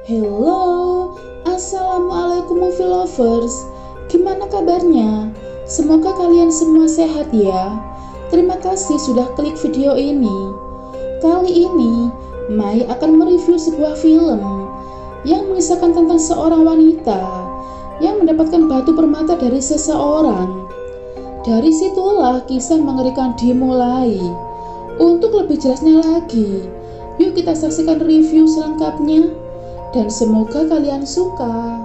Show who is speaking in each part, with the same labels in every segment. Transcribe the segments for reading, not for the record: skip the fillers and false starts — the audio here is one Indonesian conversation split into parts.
Speaker 1: Hello, Assalamualaikum movie lovers. Gimana kabarnya? Semoga kalian semua sehat ya. Terima kasih sudah klik video ini. Kali ini, Mai akan mereview sebuah film yang mengisahkan tentang seorang wanita yang mendapatkan batu permata dari seseorang. Dari situlah kisah mengerikan dimulai. Untuk lebih jelasnya lagi, yuk kita saksikan review selengkapnya. Dan semoga kalian suka.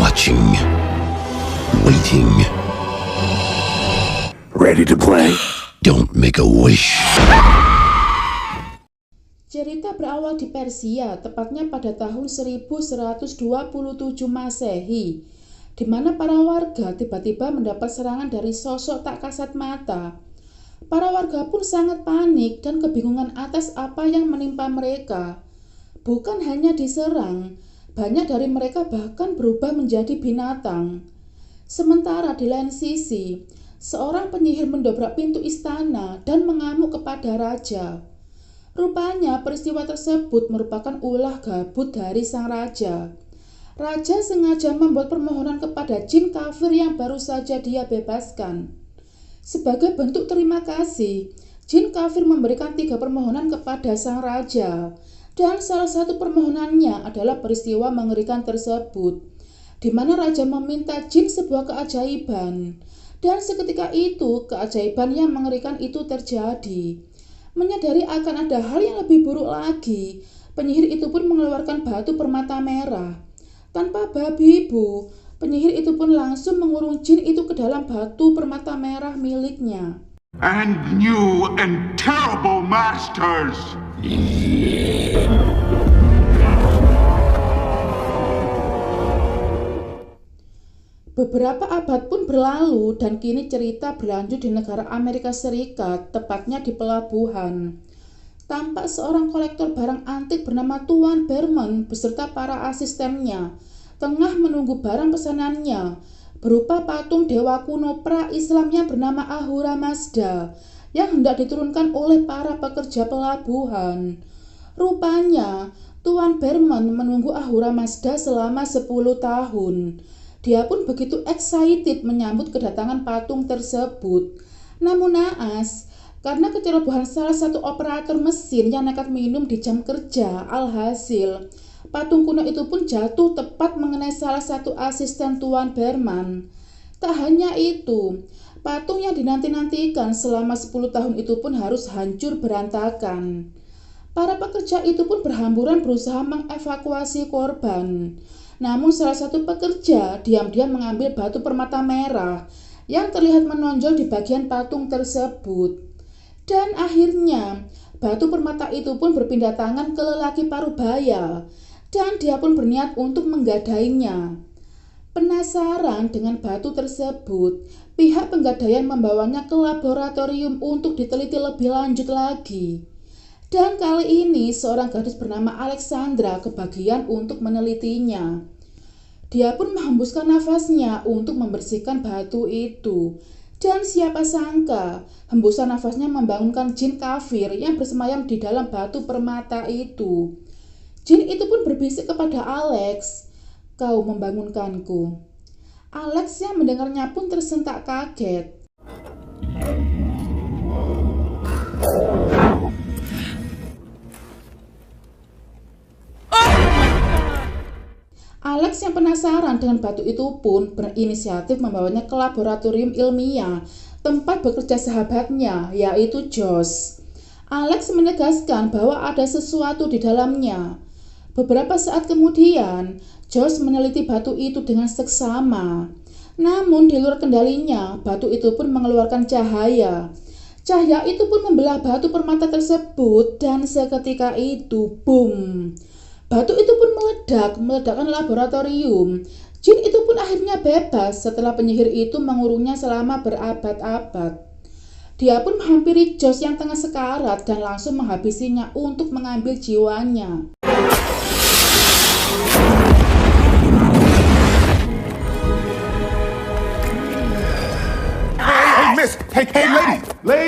Speaker 2: Watching, waiting, ready to play. Don't make a wish.
Speaker 1: Cerita berawal di Persia, tepatnya pada tahun 1127 Masehi, di mana para warga tiba-tiba mendapat serangan dari sosok tak kasat mata. Para warga pun sangat panik dan kebingungan atas apa yang menimpa mereka. Bukan hanya diserang, banyak dari mereka bahkan berubah menjadi binatang. Sementara di lain sisi, seorang penyihir mendobrak pintu istana dan mengamuk kepada raja. Rupanya peristiwa tersebut merupakan ulah gabut dari sang raja. Raja sengaja membuat permohonan kepada jin kafir yang baru saja dia bebaskan. Sebagai bentuk terima kasih, jin kafir memberikan 3 permohonan kepada sang raja. Dan salah satu permohonannya adalah peristiwa mengerikan tersebut, di mana raja meminta jin sebuah keajaiban. Dan seketika itu, keajaiban yang mengerikan itu terjadi. Menyadari akan ada hal yang lebih buruk lagi, penyihir itu pun mengeluarkan batu permata merah. Tanpa babi bu, penyihir itu pun langsung mengurung jin itu ke dalam batu permata merah miliknya.
Speaker 3: And new and terrible masters.
Speaker 1: Beberapa abad pun berlalu dan kini cerita berlanjut di negara Amerika Serikat, tepatnya di pelabuhan. Tampak seorang kolektor barang antik bernama Tuan Berman beserta para asistennya tengah menunggu barang pesanannya berupa patung dewa kuno pra-Islam yang bernama Ahura Mazda yang hendak diturunkan oleh para pekerja pelabuhan. Rupanya, Tuan Berman menunggu Ahura Mazda selama 10 tahun. Dia pun begitu excited menyambut kedatangan patung tersebut. Namun naas, karena kecerobohan salah satu operator mesin yang nekat minum di jam kerja, alhasil patung kuno itu pun jatuh tepat mengenai salah satu asisten Tuan Berman. Tak hanya itu, patung yang dinanti-nantikan selama 10 tahun itu pun harus hancur berantakan. Para pekerja itu pun berhamburan berusaha mengevakuasi korban. Namun salah satu pekerja diam-diam mengambil batu permata merah yang terlihat menonjol di bagian patung tersebut. Dan akhirnya batu permata itu pun berpindah tangan ke lelaki parubaya dan dia pun berniat untuk menggadainya. Penasaran dengan batu tersebut, pihak penggadaian membawanya ke laboratorium untuk diteliti lebih lanjut lagi. Dan kali ini seorang gadis bernama Alexandra kebagian untuk menelitinya. Dia pun menghembuskan nafasnya untuk membersihkan batu itu. Dan siapa sangka, hembusan nafasnya membangunkan jin kafir yang bersemayam di dalam batu permata itu. Jin itu pun berbisik kepada Alex, "Kau membangunkanku." Alex yang mendengarnya pun tersentak kaget. Alex yang penasaran dengan batu itu pun berinisiatif membawanya ke laboratorium ilmiah tempat bekerja sahabatnya, yaitu Josh. Alex menegaskan bahwa ada sesuatu di dalamnya. Beberapa saat kemudian, Josh meneliti batu itu dengan seksama. Namun di luar kendalinya, batu itu pun mengeluarkan cahaya. Cahaya itu pun membelah batu permata tersebut dan seketika itu, boom! Batu itu pun meledakkan laboratorium. Jin itu pun akhirnya bebas setelah penyihir itu mengurungnya selama berabad-abad. Dia pun menghampiri Josh yang tengah sekarat dan langsung menghabisinya untuk mengambil jiwanya.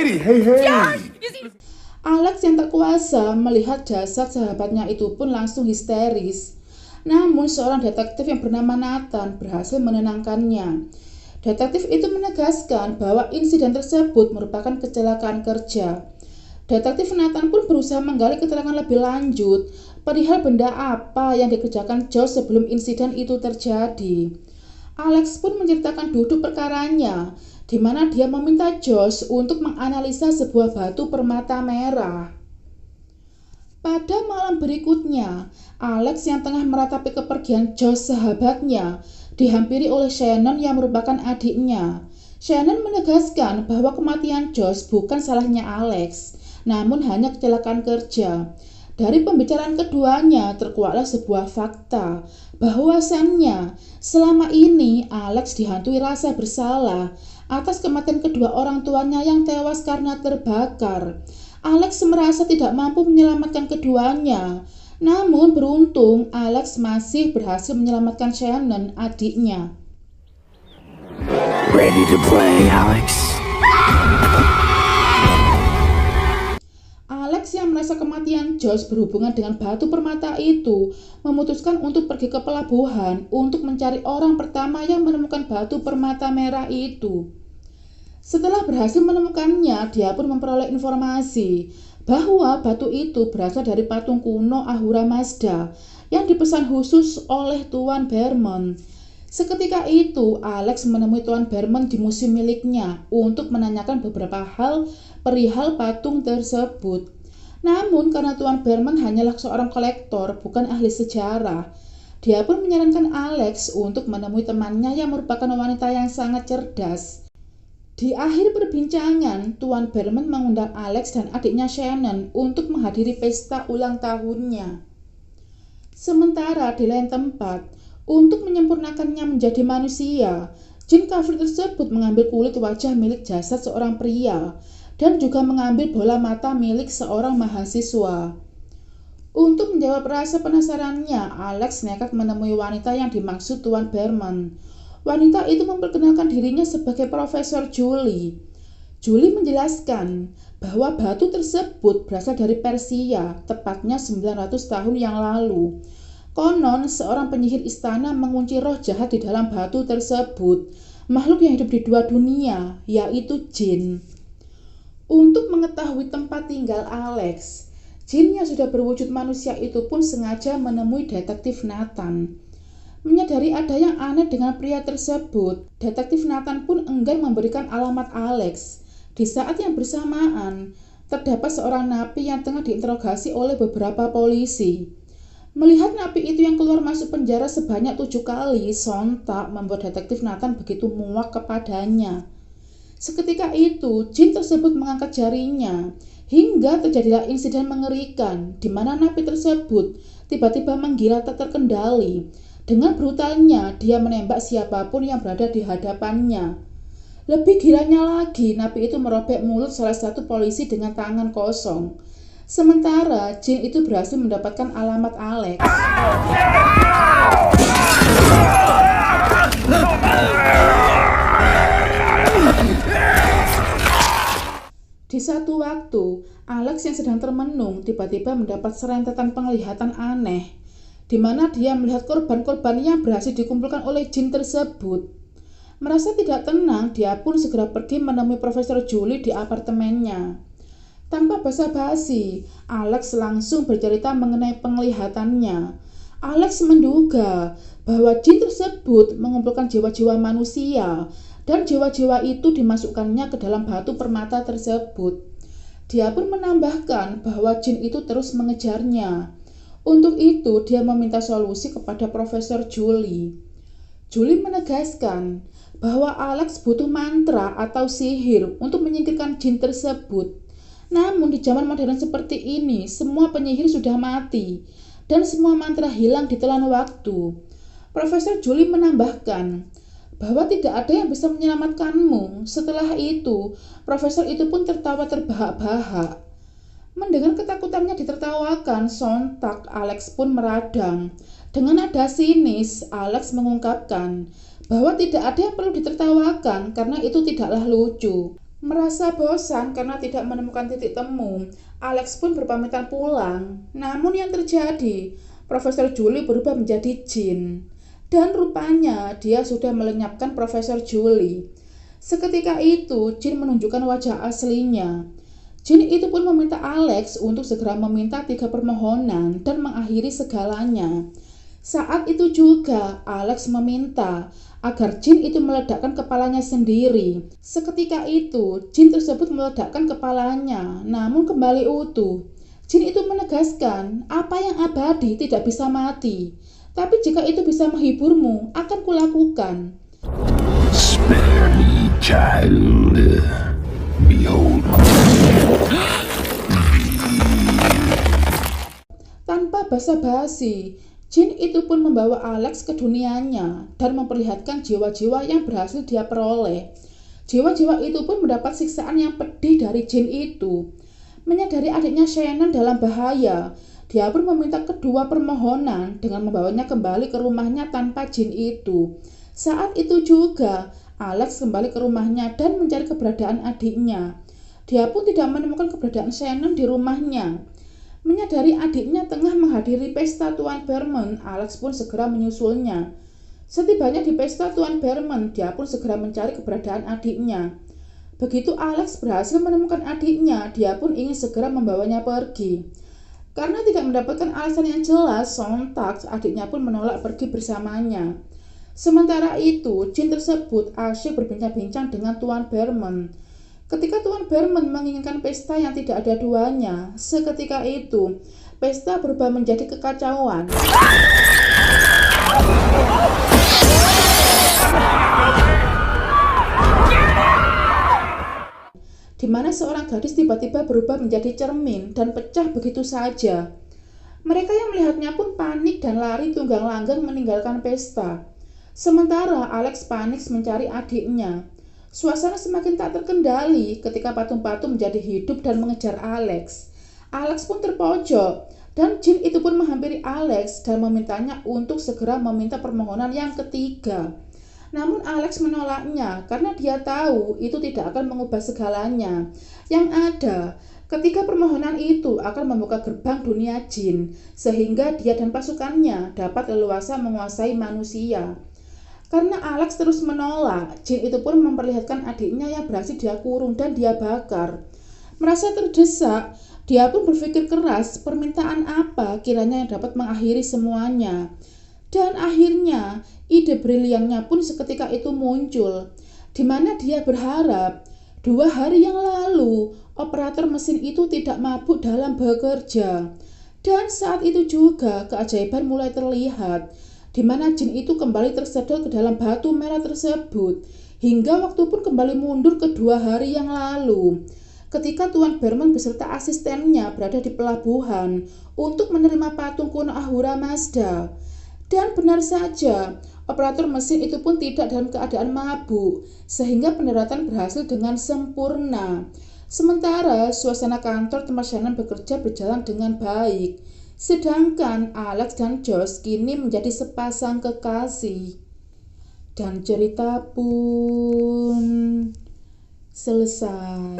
Speaker 3: lady, hey.
Speaker 1: Alex yang tak kuasa melihat jasad sahabatnya itu pun langsung histeris. Namun seorang detektif yang bernama Nathan berhasil menenangkannya. Detektif itu menegaskan bahwa insiden tersebut merupakan kecelakaan kerja. Detektif Nathan pun berusaha menggali keterangan lebih lanjut perihal benda apa yang dikerjakan Josh sebelum insiden itu terjadi. Alex pun menceritakan duduk perkaranya, di mana dia meminta Josh untuk menganalisa sebuah batu permata merah. Pada malam berikutnya, Alex yang tengah meratapi kepergian Josh sahabatnya dihampiri oleh Shannon yang merupakan adiknya. Shannon menegaskan bahwa kematian Josh bukan salahnya Alex, namun hanya kecelakaan kerja. Dari pembicaraan keduanya terkuaklah sebuah fakta bahwasannya selama ini Alex dihantui rasa bersalah atas kematian kedua orang tuanya yang tewas karena terbakar. Alex merasa tidak mampu menyelamatkan keduanya. Namun beruntung Alex masih berhasil menyelamatkan Shannon, adiknya.
Speaker 2: Ready to play, Alex?
Speaker 1: Alex yang merasa kematian Josh berhubungan dengan batu permata itu memutuskan untuk pergi ke pelabuhan untuk mencari orang pertama yang menemukan batu permata merah itu. Setelah berhasil menemukannya, dia pun memperoleh informasi bahwa batu itu berasal dari patung kuno Ahura Mazda yang dipesan khusus oleh Tuan Berman. Seketika itu, Alex menemui Tuan Berman di museum miliknya untuk menanyakan beberapa hal perihal patung tersebut. Namun karena Tuan Berman hanyalah seorang kolektor, bukan ahli sejarah, dia pun menyarankan Alex untuk menemui temannya yang merupakan wanita yang sangat cerdas. Di akhir perbincangan, Tuan Berman mengundang Alex dan adiknya Shannon untuk menghadiri pesta ulang tahunnya. Sementara di lain tempat, untuk menyempurnakannya menjadi manusia, jin kafir tersebut mengambil kulit wajah milik jasad seorang pria dan juga mengambil bola mata milik seorang mahasiswa. Untuk menjawab rasa penasarannya, Alex nekat menemui wanita yang dimaksud Tuan Berman. Wanita itu memperkenalkan dirinya sebagai Profesor Julie. Julie menjelaskan bahwa batu tersebut berasal dari Persia, tepatnya 900 tahun yang lalu. Konon, seorang penyihir istana mengunci roh jahat di dalam batu tersebut, makhluk yang hidup di dua dunia, yaitu jin. Untuk mengetahui tempat tinggal Alex, jin yang sudah berwujud manusia itu pun sengaja menemui detektif Nathan. Menyadari ada yang aneh dengan pria tersebut, detektif Nathan pun enggan memberikan alamat Alex. Di saat yang bersamaan, terdapat seorang napi yang tengah diinterogasi oleh beberapa polisi. Melihat napi itu yang keluar masuk penjara sebanyak 7 kali, sontak membuat detektif Nathan begitu muak kepadanya. Seketika itu, jin tersebut mengangkat jarinya, hingga terjadilah insiden mengerikan, di mana napi tersebut tiba-tiba menggila tak terkendali. Dengan brutalnya, dia menembak siapapun yang berada di hadapannya. Lebih gilanya lagi, napi itu merobek mulut salah satu polisi dengan tangan kosong. Sementara, jin itu berhasil mendapatkan alamat Alex. Di satu waktu, Alex yang sedang termenung tiba-tiba mendapat serentetan penglihatan aneh, di mana dia melihat korban-korban yang berhasil dikumpulkan oleh jin tersebut. Merasa tidak tenang, dia pun segera pergi menemui Profesor Julie di apartemennya. Tanpa basa-basi, Alex langsung bercerita mengenai penglihatannya. Alex menduga bahwa jin tersebut mengumpulkan jiwa-jiwa manusia, dan jiwa-jiwa itu dimasukkannya ke dalam batu permata tersebut. Dia pun menambahkan bahwa jin itu terus mengejarnya. Untuk itu, dia meminta solusi kepada Profesor Julie. Julie menegaskan bahwa Alex butuh mantra atau sihir untuk menyingkirkan jin tersebut. Namun di zaman modern seperti ini, semua penyihir sudah mati dan semua mantra hilang ditelan waktu. Profesor Julie menambahkan bahwa tidak ada yang bisa menyelamatkanmu. Setelah itu, profesor itu pun tertawa terbahak-bahak. Mendengar ketakutannya ditertawakan, sontak Alex pun meradang. Dengan nada sinis, Alex mengungkapkan bahwa tidak ada yang perlu ditertawakan karena itu tidaklah lucu. Merasa bosan karena tidak menemukan titik temu, Alex pun berpamitan pulang. Namun yang terjadi, Profesor Julie berubah menjadi jin. Dan rupanya dia sudah melenyapkan Profesor Julie. Seketika itu, jin menunjukkan wajah aslinya. Jin itu pun meminta Alex untuk segera meminta 3 permohonan dan mengakhiri segalanya. Saat itu juga, Alex meminta agar jin itu meledakkan kepalanya sendiri. Seketika itu, jin tersebut meledakkan kepalanya, namun kembali utuh. Jin itu menegaskan, apa yang abadi tidak bisa mati. Tapi jika itu bisa menghiburmu, akan kulakukan.
Speaker 2: Spare me, child. Behold.
Speaker 1: Tanpa basa-basi, jin itu pun membawa Alex ke dunianya dan memperlihatkan jiwa-jiwa yang berhasil dia peroleh. Jiwa-jiwa itu pun mendapat siksaan yang pedih dari jin itu. Menyadari adiknya Shannon dalam bahaya, dia pun meminta kedua permohonan dengan membawanya kembali ke rumahnya tanpa jin itu. Saat itu juga, Alex kembali ke rumahnya dan mencari keberadaan adiknya. Dia pun tidak menemukan keberadaan Shannon di rumahnya. Menyadari adiknya tengah menghadiri pesta Tuan Berman, Alex pun segera menyusulnya. Setibanya di pesta Tuan Berman, dia pun segera mencari keberadaan adiknya. Begitu Alex berhasil menemukan adiknya, dia pun ingin segera membawanya pergi. Karena tidak mendapatkan alasan yang jelas, sontak adiknya pun menolak pergi bersamanya. Sementara itu, jin tersebut asyik berbincang-bincang dengan Tuan Berman. Ketika Tuan Berman menginginkan pesta yang tidak ada duanya, seketika itu, pesta berubah menjadi kekacauan. Di mana seorang gadis tiba-tiba berubah menjadi cermin dan pecah begitu saja. Mereka yang melihatnya pun panik dan lari tunggang-langgang meninggalkan pesta. Sementara Alex panik mencari adiknya. Suasana semakin tak terkendali ketika patung-patung menjadi hidup dan mengejar Alex. Alex pun terpojok dan jin itu pun menghampiri Alex dan memintanya untuk segera meminta permohonan yang ketiga. Namun Alex menolaknya karena dia tahu itu tidak akan mengubah segalanya. Yang ada, ketika permohonan itu akan membuka gerbang dunia jin, sehingga dia dan pasukannya dapat leluasa menguasai manusia. Karena Alex terus menolak, jin itu pun memperlihatkan adiknya yang berhasil dia kurung dan dia bakar. Merasa terdesak, dia pun berpikir keras permintaan apa kiranya yang dapat mengakhiri semuanya. Dan akhirnya, ide briliannya pun seketika itu muncul, di mana dia berharap 2 hari yang lalu operator mesin itu tidak mabuk dalam bekerja. Dan saat itu juga keajaiban mulai terlihat, di mana jin itu kembali tersedot ke dalam batu merah tersebut, hingga waktu pun kembali mundur ke 2 hari yang lalu. Ketika Tuan Berman beserta asistennya berada di pelabuhan untuk menerima patung kuno Ahura Mazda. Dan benar saja, operator mesin itu pun tidak dalam keadaan mabuk, sehingga pendaratan berhasil dengan sempurna. Sementara suasana kantor tempat Shannon bekerja berjalan dengan baik. Sedangkan Alex dan Josh kini menjadi sepasang kekasih. Dan cerita pun selesai.